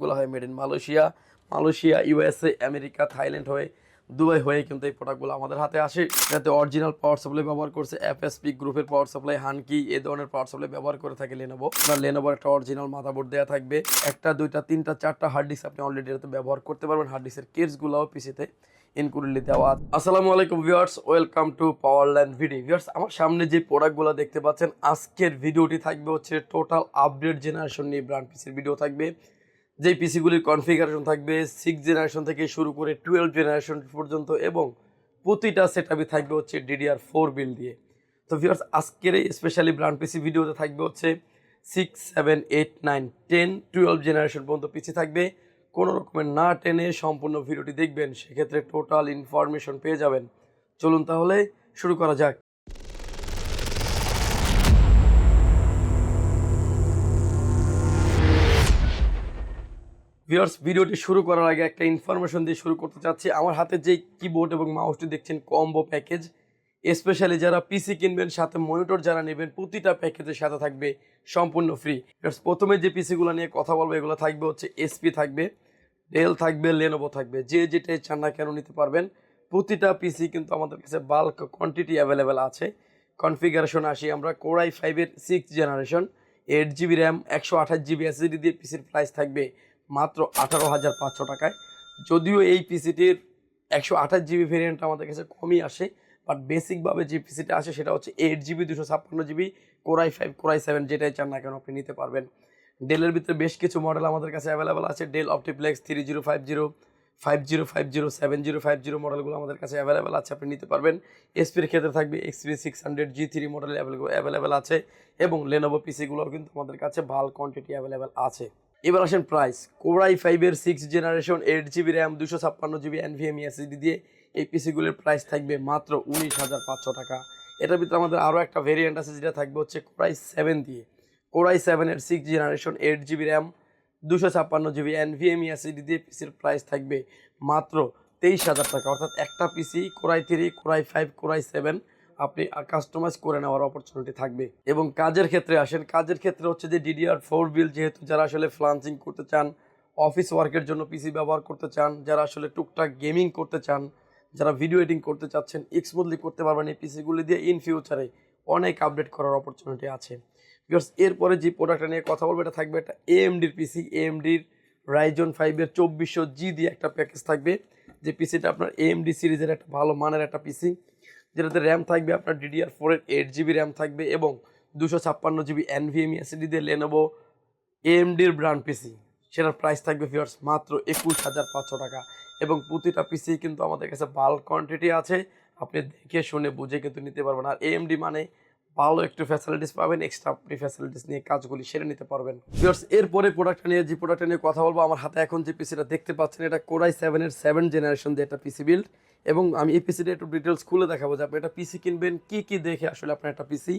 গুলো হয় made in Malaysia, USA, America, Thailand হয়ে, দুবাই হয়ে কিন্তু এই প্রোডাক্টগুলো আমাদের হাতে আসে। যাতে অরিজিনাল পাওয়ার সাপ্লাই ব্যবহার করছে এফএসপি গ্রুপের পাওয়ার সাপ্লাই, হানকি এই ধরনের পাওয়ার সাপ্লাই ব্যবহার করে থাকে লেনোভো। আপনার লেনোভোর একটা অরিজিনাল মাদারবোর্ড দেওয়া থাকবে, একটা দুইটা তিনটা চারটা হার্ড ডিস্ক আপনি অলরেডি এটাতে ব্যবহার করতে পারবেন। হার্ড ডিস্কের কেসগুলোও পিসিতে ইনক্লুডলি দেওয়া। আসসালামু আলাইকুম viewers, welcome to Powerland video. Viewers, আমার সামনে যে প্রোডাক্টগুলো দেখতে পাচ্ছেন, আজকের ভিডিওটি থাকবে হচ্ছে টোটাল আপডেট জেনারেশন নিয়ে ব্র্যান্ড পিসির ভিডিও থাকবে। যেই পিসিগুলির কনফিগারেশন থাকবে 6 জেনারেশন থেকে শুরু করে 12 জেনারেশন পর্যন্ত, এবং প্রতিটা সেটআপই থাকবে হচ্ছে DDR4 বিল দিয়ে। তো ভিউয়ার্স, আজকের এই স্পেশালি ব্র্যান্ড পিসি ভিডিওতে থাকবে হচ্ছে 6, 7, 8, 9, 10, 12 জেনারেশন পর্যন্ত পিসি থাকবে। কোনো রকমের না টেনে সম্পূর্ণ ভিডিওটি দেখবেন, সেক্ষেত্রে টোটাল ইনফরমেশন পেয়ে যাবেন। চলুন তাহলে শুরু করা যাক। ভিউয়ার্স, ভিডিওটি শুরু করার আগে একটা ইনফরমেশন দিয়ে শুরু করতে চাচ্ছি। আমার হাতে যে কিবোর্ড এবং মাউসটি দেখছেন কম্বো প্যাকেজ, স্পেশালি যারা পিসি কিনবেন সাথে মনিটর যারা নেবেন, প্রতিটা প্যাকেজের সাথে থাকবে সম্পূর্ণ ফ্রি। ভিউয়ার্স, প্রথমে যে পিসিগুলো নিয়ে কথা বলবো এগুলো থাকবে হচ্ছে এসপি থাকবে, ডেল থাকবে, লেনোভো থাকবে। যে যেটাই চান না কেন নিতে পারবেন। প্রতিটা পিসি কিন্তু আমাদের কাছে বাল্ক কোয়ান্টিটি অ্যাভেলেবেল আছে। কনফিগারেশন আসি আমরা কোর i5-এর 6 generation, 8 GB RAM, 128 GB SSD দিয়ে পিসির প্রাইস থাকবে মাত্র 18,500 টাকায়। যদিও এই পিসিটির 128 GB ভেরিয়েন্ট আমাদের কাছে কমই আসে, বাট বেসিকভাবে যে পিসিটা আসে সেটা হচ্ছে 8 GB 256 GB core i5 core i7 যেটাই চান না কেন আপনি নিতে পারবেন। ডেলের ভিতরে বেশ কিছু মডেল আমাদের কাছে অ্যাভেলেবেল আছে। ডেল অপটিপ্লেক্স 3050, 5050, 7050 মডেলগুলো আমাদের কাছে অ্যাভেলেবেল আছে, আপনি নিতে পারবেন। এসপির ক্ষেত্রে থাকবে XP 600 G3 মডেল অ্যাভেলেবেল আছে, এবং লেনোভো পিসিগুলোও কিন্তু আমাদের কাছে ভালো কোয়ান্টিটি অ্যাভেলেবেল আছে। এবার আসেন প্রাইস। কোর i5-এর 6 generation, 8 GB RAM, 256 GB NVMe SSD দিয়ে এই পিসিগুলির প্রাইস থাকবে মাত্র 19,500 টাকা। এটার ভিতরে আমাদের আরও একটা ভেরিয়েন্ট আছে যেটা থাকবে হচ্ছে কোর i7 দিয়ে। কোর i7-এর 6 generation, 8 GB RAM, 256 GB NVMe SSD দিয়ে পিসির প্রাইস থাকবে মাত্র 23,000 টাকা। অর্থাৎ একটা পিসি core i3, core i5, core i7 আপনি কাস্টমাইজ করে নেওয়ার অপরচুনিটি থাকবে। এবং কাজের ক্ষেত্রে আসেন, কাজের ক্ষেত্রে হচ্ছে যে DDR4 বিল, যেহেতু যারা আসলে ফ্লান্সিং করতে চান, অফিস ওয়ার্কের জন্য পিসি ব্যবহার করতে চান, যারা আসলে টুকটাক গেমিং করতে চান, যারা ভিডিও এডিটিং করতে চাচ্ছেন, স্মুথলি করতে পারবেন এই পিসিগুলি দিয়ে। ইন ফিউচারে অনেক আপডেট করার অপরচুনিটি আছে। বিকজ এরপরে যে প্রোডাক্টটা নিয়ে কথা বলবো এটা থাকবে একটা AMDর পিসি, AMDর Ryzen 5-এর 2400G দিয়ে একটা প্যাকেজ থাকবে। যে পিসিটা আপনার AMD সিরিজের একটা ভালো মানের একটা পিসি, যেটাতে র্যাম থাকবে আপনার DDR4-এর 8 GB র্যাম থাকবে, এবং 256 GB NVMe SSD দিয়ে লেনোভো AMDর ব্র্যান্ড পিসি। সেটার প্রাইস থাকবে ভিউয়ার্স মাত্র 21,500 টাকা। এবং প্রতিটা পিসি কিন্তু আমাদের কাছে বাল্ক কোয়ান্টিটি আছে, আপনি দেখে শুনে বুঝে কিন্তু নিতে পারবেন। আর AMD মানে ভালো একটু ফ্যাসিলিটিস পাবেন, এক্সট্রা আপনি ফ্যাসিলিটিস নিয়ে কাজগুলি সেরে নিতে পারবেন। ভিউয়ার্স, এরপরে প্রোডাক্টটা নিয়ে কথা বলবো, আমার হাতে এখন যে পিসিটা দেখতে পাচ্ছেন এটা কোর i7-এর 7 জেনারেশন দিয়ে একটা পিসি বিল্ড। এবং আমি এই পিসিটা একটু ডিটেলস খুলে দেখাবো যে আপনি একটা পিসি কিনবেন কী কী দেখে আসলে আপনার একটা পিসি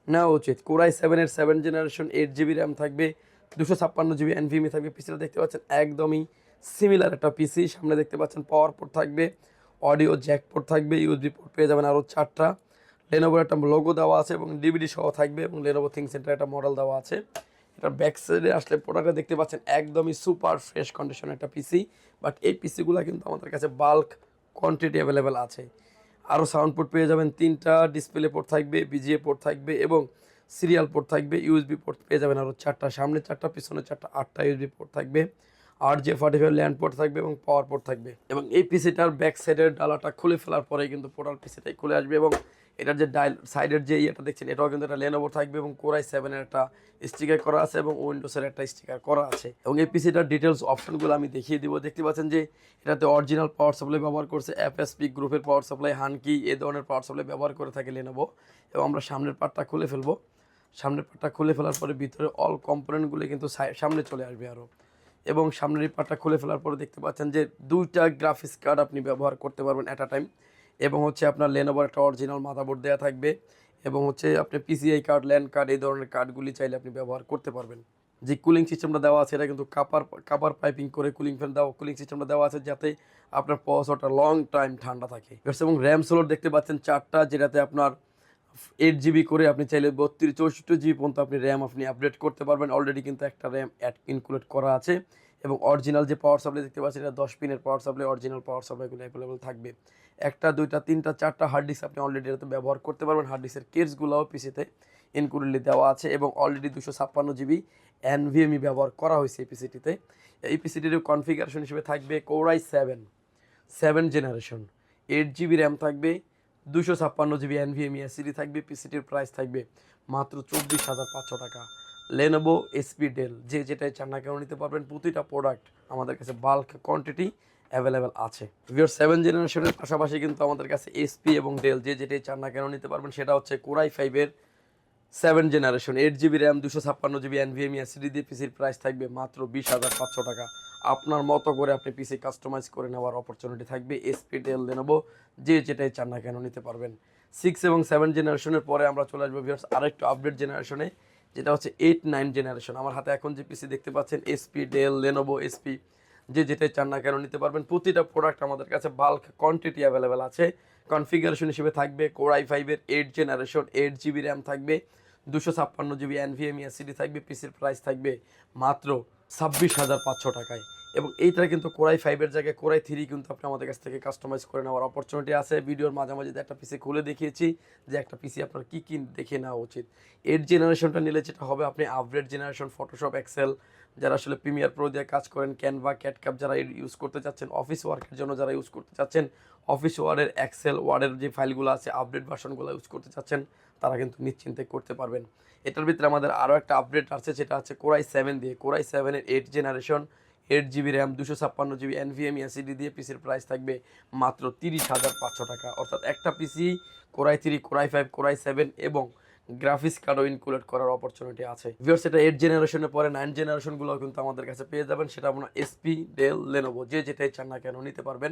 নেওয়া উচিত। কোর i7-এর 7 জেনারেশন, 8 GB র্যাম থাকবে, 256 GB NVMe থাকবে। পিসিটা দেখতে পাচ্ছেন একদমই সিমিলার একটা পিসি। সামনে দেখতে পাচ্ছেন পাওয়ার পোর্ট থাকবে, অডিও জ্যাক পোর্ট থাকবে, USB পোর্ট পেয়ে যাবেন আরও 4টা। লেনোভোর একটা লোগো দেওয়া আছে এবং DVD সহ থাকবে, এবং লেনোভো থিংকসেন্টার একটা মডেল দেওয়া আছে। এটার ব্যাক সাইডে আসলে প্রোডাক্টটা দেখতে পাচ্ছেন একদমই সুপার ফ্রেশ কন্ডিশনের একটা পিসি। বাট এই পিসিগুলো কিন্তু আমাদের কাছে বাল্ক কোয়ান্টিটি অ্যাভেলেবেল আছে। আরও সাউন্ড পোর্ট পেয়ে যাবেন 3টা, ডিসপ্লে পোর্ট থাকবে, BGA পোর্ট থাকবে, এবং সিরিয়াল পোর্ট থাকবে। USB পোর্ট পেয়ে যাবেন আরও 4টা, সামনে 4টা, পিছনে 4টা, 8টা USB পোর্ট থাকবে। RJ45 ল্যান্ড পোর্ট থাকবে এবং পাওয়ার পোর্ট থাকবে। এবং এই পিসিটার ব্যাক সাইডের ডালাটা খুলে ফেলার পরেই কিন্তু টোটাল পিসিটাই খুলে আসবে। এবং এটার যে সাইডের যে ইয়েটা দেখছেন এটাও কিন্তু একটা লেনোভো থাকবে, এবং কোর i7-এর একটা স্টিকার করা আছে, এবং উইন্ডোজের একটা স্টিকার করা আছে। এবং এই পিসিটার ডিটেলস অপশনগুলো আমি দেখিয়ে দিব। দেখতে পাচ্ছেন যে এটাতে অরিজিনাল পাওয়ার সাপ্লাই ব্যবহার করছে, এফএসপি গ্রুপের পাওয়ার সাপ্লাই, হানকি এই ধরনের পাওয়ার সাপ্লাই ব্যবহার করে থাকে লেনোভো। এবং আমরা সামনের পার্টটা খুলে ফেলবো। সামনের পার্টটা খুলে ফেলার পরে ভিতরে অল কম্পোনেন্টগুলো কিন্তু সামনে চলে আসবে আরও। এবং সামনের এই পার্টটা খুলে ফেলার পরে দেখতে পাচ্ছেন যে 2টা গ্রাফিক্স কার্ড আপনি ব্যবহার করতে পারবেন অ্যাট আ টাইম। এবং হচ্ছে আপনার লেনোভোর একটা অরিজিনাল মাদারবোর্ড দেওয়া থাকবে, এবং হচ্ছে আপনি PCI কার্ড, ল্যান্ড কার্ড এই ধরনের কার্ডগুলি চাইলে আপনি ব্যবহার করতে পারবেন। যে কুলিং সিস্টেমটা দেওয়া আছে এটা কিন্তু কাপার পাইপিং করে কুলিং সিস্টেমটা দেওয়া আছে, যাতে আপনার প্রসেসরটা লং টাইম ঠান্ডা থাকে। এবং র্যাম স্লট দেখতে পাচ্ছেন 4টা, যেটাতে আপনার 8 GB করে আপনি চাইলে 32 64 GB পর্যন্ত আপনি র্যাম আপনি আপডেট করতে পারবেন। অলরেডি কিন্তু একটা র্যাম ইনক্লুড করা আছে। এবং অরিজিনাল যে পাওয়ার সাপ্লাই দেখতে পাচ্ছেন এটা 10 পিনের পাওয়ার সাপ্লাই, অরিজিনাল পাওয়ার সাপ্লাইগুলো অ্যাভেলেবল থাকবে। একটা দুইটা তিনটা চারটা হার্ড ডিস্ক আপনি অলরেডি এটাতে ব্যবহার করতে পারবেন। হার্ড ডিস্কের কেসগুলোও পিসিতে ইনক্লুডলি দেওয়া আছে এবং অলরেডি 256 জিবি এনভিএমই ব্যবহার করা হয়েছে এই পিসিটিতে। এই পিসিটির কনফিগারেশন হিসেবে থাকবে Core i7 generation, 8 GB RAM থাকবে, 256 জিবি এনভিএমই এসএসডি থাকবে। পিসিটির প্রাইস থাকবে মাত্র 24,500 টাকা। লেনোভো এসপি ডেল যে যেটাই চান না কেন নিতে পারবেন। প্রতিটা প্রোডাক্ট আমাদের কাছে বাল্ক কোয়ান্টিটি অ্যাভেলেবেল আছে। ভিওর 7 জেনারেশনের পাশাপাশি কিন্তু আমাদের কাছে এসপি এবং ডেল যে যেটাই চান না কেন নিতে পারবেন। সেটা হচ্ছে Core i5 7 generation, 8 GB RAM, 256 GB NVMe SSD দিয়ে পিসির প্রাইস থাকবে মাত্র 20,500 টাকা। আপনার মতো করে আপনি পিসি কাস্টমাইজ করে নেওয়ার অপরচুনিটি থাকবে। এসপি ডেল লেনোভো যে যেটাই চান না কেন নিতে পারবেন। 6 এবং 7 জেনারেশনের পরে আমরা চলে আসবো ভিউয়ার্স আরেকটু আপডেট জেনারেশনে, যেটা হচ্ছে 8-9 জেনারেশন। আমার হাতে এখন যে পিসি দেখতে পাচ্ছেন এসপি ডেল লেনোভো এসপি যে যেটাই চান না কেন নিতে পারবেন। প্রতিটা প্রোডাক্ট আমাদের কাছে বাল্ক কোয়ান্টিটি অ্যাভেলেবেল আছে। কনফিগারেশন হিসেবে থাকবে Core i5 8 generation, 8 GB RAM থাকবে, 256 জিবি এনভিএমই এসএসডি থাকবে। পিসির প্রাইস থাকবে মাত্র 26,500 টাকায়। এবং এইটা কিন্তু Core i5 জায়গায় Core i3 কিন্তু আপনি আমাদের কাছ থেকে কাস্টমাইজ করে নেওয়ার অপরচুনিটি আছে। ভিডিওর মাঝামাঝি একটা পিসি খুলে দেখিয়েছি যে একটা পিসি আপনার কী কী দেখে নেওয়া উচিত। 8 জেনারেশনটা নিলে যেটা হবে, আপনি আপগ্রেড জেনারেশন ফটোশপ এক্সেল যারা আসলে প্রিমিয়ার প্রো দিয়ে কাজ করেন, ক্যানভা ক্যাটকাপ যারা ইউজ করতে চাচ্ছেন, অফিস ওয়ার্কের জন্য যারা ইউজ করতে চাচ্ছেন, অফিস ওয়ার্ডের এক্সেল ওয়ার্ডের যে ফাইলগুলো আছে আপডেট ভার্সনগুলো ইউজ করতে চাচ্ছেন, তারা কিন্তু নিশ্চিন্তে করতে পারবেন। এটার ভিতরে আমাদের আরও একটা আপডেট আছে, সেটা হচ্ছে Core i7 দিয়ে। Core i7 8 generation, 8 GB RAM, 256 GB NVMe SSD দিয়ে পিসির প্রাইস থাকবে মাত্র 30,500 টাকা। অর্থাৎ একটা পিসি Core i3, Core i5, Core i7 এবং গ্রাফিক্স কার্ডও ইনক্লুড করার অপরচুনিটি আছে। ভিউয়ার্স এটা 8 জেনারেশনের পরে 9 জেনারেশনগুলো কিন্তু আমাদের কাছে পেয়ে যাবেন। সেটা আপনার এসপি ডেল লেনোভো যে যেটাই চান না কেন নিতে পারবেন।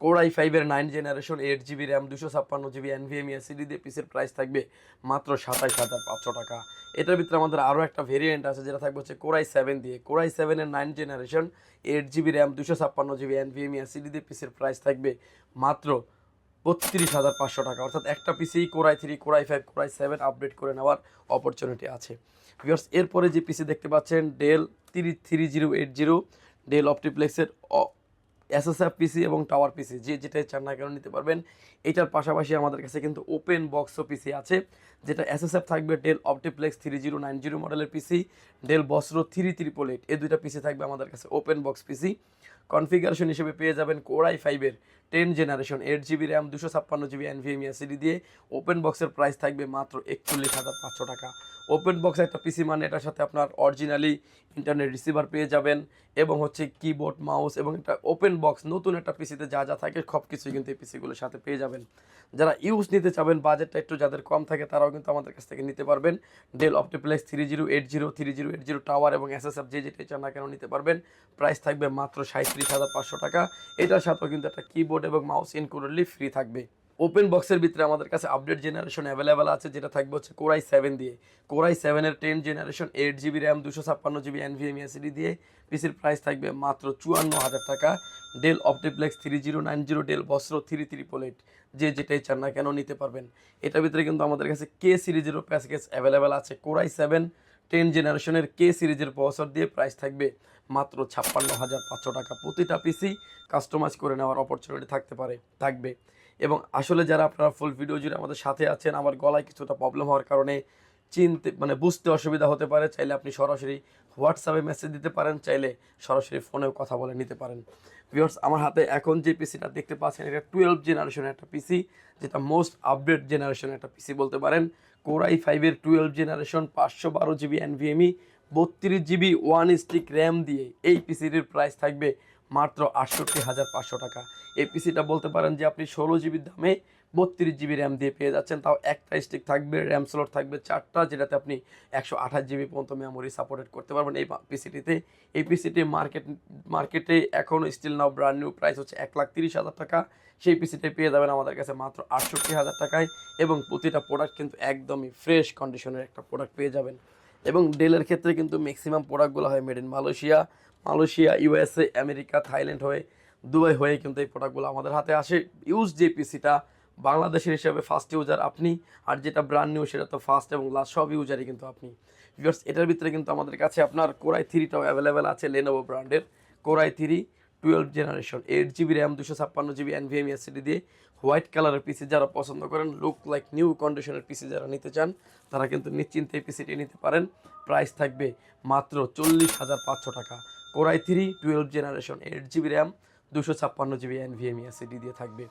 Core i5 9 generation, 8 GB RAM, 256 GB NVMe SSD দিয়ে পিসির প্রাইস থাকবে মাত্র 27,500 টাকা। এটার ভিতরে আমাদের আরও একটা ভেরিয়েন্ট আছে যেটা থাকবে হচ্ছে Core i7 দিয়ে। Core i7 9 generation, 8 GB RAM, 256 GB NVMe SSD দিয়ে পিসির প্রাইস থাকবে মাত্র 32,500 টাকা। অর্থাৎ একটা পিসি Core i3, Core i5, Core i7 update করে নেওয়ার অপরচুনিটি আছে। ভিউয়ার্স এরপরে যে পিসি দেখতে পাচ্ছেন ডেল 3080, ডেল অপটিপ্লেক্সের এসএসএফ পিসি এবং টাওয়ার পিসি যে যেটাই চান না কেন নিতে পারবেন। এটার পাশাপাশি আমাদের কাছে কিন্তু ওপেন বক্সও পিসি আছে, যেটা এসএসএফ থাকবে ডেল অপটিপ্লেক্স 3090 মডেলের পিসি, ডেল বসরো 3888 এই দুইটা পিসি থাকবে আমাদের কাছে ওপেন বক্স পিসি। কনফিগারেশন হিসেবে পেয়ে যাবেন Core i5 10 generation, 8 GB RAM, 256 GB NVMe SSD দিয়ে। ওপেন বক্সের প্রাইস থাকবে মাত্র 41,500 টাকা। ওপেন বক্স একটা পিসি মানে এটার সাথে আপনার অরিজিনালি ইন্টারনেট রিসিভার পেয়ে যাবেন এবং হচ্ছে কিবোর্ড মাউস এবং একটা ওপেন বক্স নতুন একটা পিসিতে যা যা থাকে সব কিছুই কিন্তু এই পিসিগুলোর সাথে পেয়ে যাবেন। যারা ইউজ নিতে চাবেন, বাজেটটা একটু যাদের কম থাকে, তারাও কিন্তু আমাদের কাছ থেকে নিতে পারবেন। ডেল অপটিপ্লেক্স 3080, টাওয়ার এবং এসএসএফ যে যেটাই চান না কেন নিতে পারবেন। প্রাইস থাকবে মাত্র 37,500 টাকা। এটার সাথেও কিন্তু একটা কিবোর্ড এবং মাউস ইনক্লুডেডলি ফ্রি থাকবে। ওপেন বক্সের ভিতরে আমাদের কাছে আপডেট জেনারেশন অ্যাভেলেবেল আছে, যেটা থাকবে হচ্ছে Core i7 দিয়ে। Core i7 10 generation, 8 GB RAM, 256 GB NVMe SSD দিয়ে পিসির প্রাইস থাকবে মাত্র 54,000 টাকা। ডেল অপটিপ্লেক্স 3090, ডেল বসরো 3388 যে যেটাই চান না কেন নিতে পারবেন। এটার ভিতরে কিন্তু আমাদের কাছে কে সিরিজেরও প্যাকেজ অ্যাভেলেবেল আছে। Core i7 10 জেনারেশনের কে সিরিজের প্রসেসর দিয়ে প্রাইস থাকবে মাত্র 56,500 টাকা। প্রতিটা পিসি কাস্টমাইজ করে নেওয়ার অপরচুনিটি থাকবে। এবং আসলে যারা আপনারা ফুল ভিডিও জুড়ে আমাদের সাথে আছেন, আমার গলায় কিছুটা প্রবলেম হওয়ার কারণে বুঝতে অসুবিধা হতে পারে, চাইলে আপনি সরাসরি হোয়াটসঅ্যাপে মেসেজ দিতে পারেন, চাইলে সরাসরি ফোনেও কথা বলে নিতে পারেন। ভিউয়ার্স আমার হাতে এখন যে পিসিটা দেখতে পাচ্ছেন এটা 12 জেনারেশনের একটা পিসি, যেটা মোস্ট আপডেট জেনারেশনের একটা পিসি বলতে পারেন। Core i5 12 generation, 512 GB NVMe, 32 GB one stick RAM দিয়ে এই পিসিটির প্রাইস থাকবে মাত্র 68,500 টাকা। এই পিসিটা বলতে পারেন যে আপনি 16 জিবির দামে 32 জিবি র্যাম দিয়ে পেয়ে যাচ্ছেন, তাও একটা স্টিক থাকবে, র্যাম স্লট থাকবে 4টা, যেটাতে আপনি 128 জিবি পর্যন্ত মেমোরি সাপোর্টেড করতে পারবেন এই পিসিটিতে। এই পিসিটি মার্কেটে এখনও still now brand new price হচ্ছে 1,30,000 টাকা। সেই পিসিটি পেয়ে যাবেন আমাদের কাছে মাত্র 68,000 টাকায় এবং প্রতিটা প্রোডাক্ট কিন্তু একদমই ফ্রেশ কন্ডিশনের একটা প্রোডাক্ট পেয়ে যাবেন। এবং ডেলের ক্ষেত্রে কিন্তু ম্যাক্সিমাম প্রোডাক্টগুলো হয় made in Malaysia, USA, America, Thailand হয়ে, দুবাই হয়ে কিন্তু এই প্রোডাক্টগুলো আমাদের হাতে আসে। ইউজ যে পিসিটা বাংলাদেশের হিসাবে ফার্স্ট ইউজার আপনি, আর যেটা ব্র্যান্ড নিউ সেটা তো ফার্স্ট এবং লাস্ট সব ইউজারই কিন্তু আপনি। ভিউয়ার্স এটার ভিতরে কিন্তু আমাদের কাছে আপনার Core i3টাও অ্যাভেলেবেল আছে লেনোভো ব্র্যান্ডের। Core i 12 generation 8 GB RAM 256 GB NVMe SSD দিয়ে হোয়াইট কালারের পিসি যারা পছন্দ করেন, লুক লাইক নিউ কন্ডিশনের পিসি যারা নিতে চান তারা কিন্তু নিশ্চিন্তে এই পিসিটি নিতে পারেন। প্রাইস থাকবে মাত্র 40,500 টাকা। Core i 12 generation 8 GB RAM 256 GB NVMe SSD দিয়ে থাকবে।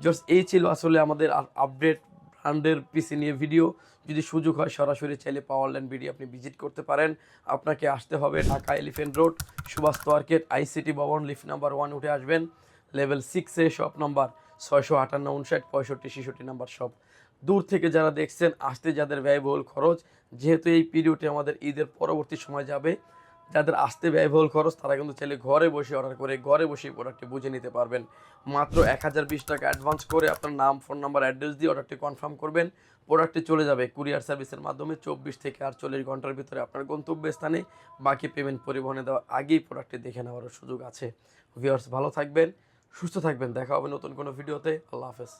জাস্ট এই ছিল আসলে আমাদের আপডেট ব্র্যান্ডের পিসি নিয়ে ভিডিও। যদি সুযোগ হয় সরাসরি চাইলে পাওয়ারল্যান্ড বিডি আপনি ভিজিট করতে পারেন। আপনাকে আসতে হবে Dhaka elephant road, Subhash market, ICT Bhaban, lift number 1 উঠে আসবেন। লেভেল 6-এ শপ নম্বর 658, 59, 65, 66 নাম্বার শপ। দূর থেকে যারা দেখছেন, আসতে যাদের ব্যয়বহুল খরচ, যেহেতু এই পিরিয়ডে আমাদের ঈদের পরবর্তী সময় যাবে, যাদের আসতে ব্যয়বহুল খরচ তারা কিন্তু চাইলে ঘরে বসে অর্ডার করে ঘরে বসে প্রোডাক্টটি বুঝে নিতে পারবেন। মাত্র 1020 টাকা অ্যাডভান্স করে আপনার নাম, ফোন নাম্বার, অ্যাড্রেস দিয়ে অর্ডারটি কনফার্ম করবেন। প্রোডাক্টটি চলে যাবে কুরিয়ার সার্ভিসের মাধ্যমে 24 থেকে 48 ঘন্টার ভিতরে আপনার গন্তব্যস্থানে। বাকি পেমেন্ট পরিবহনে দেওয়ার আগেই প্রোডাক্টটি দেখে নেওয়ারও সুযোগ আছে। ভিউয়ার্স, ভালো থাকবেন, সুস্থ থাকবেন, দেখা হবে নতুন কোনো ভিডিওতে। আল্লাহ হাফেজ।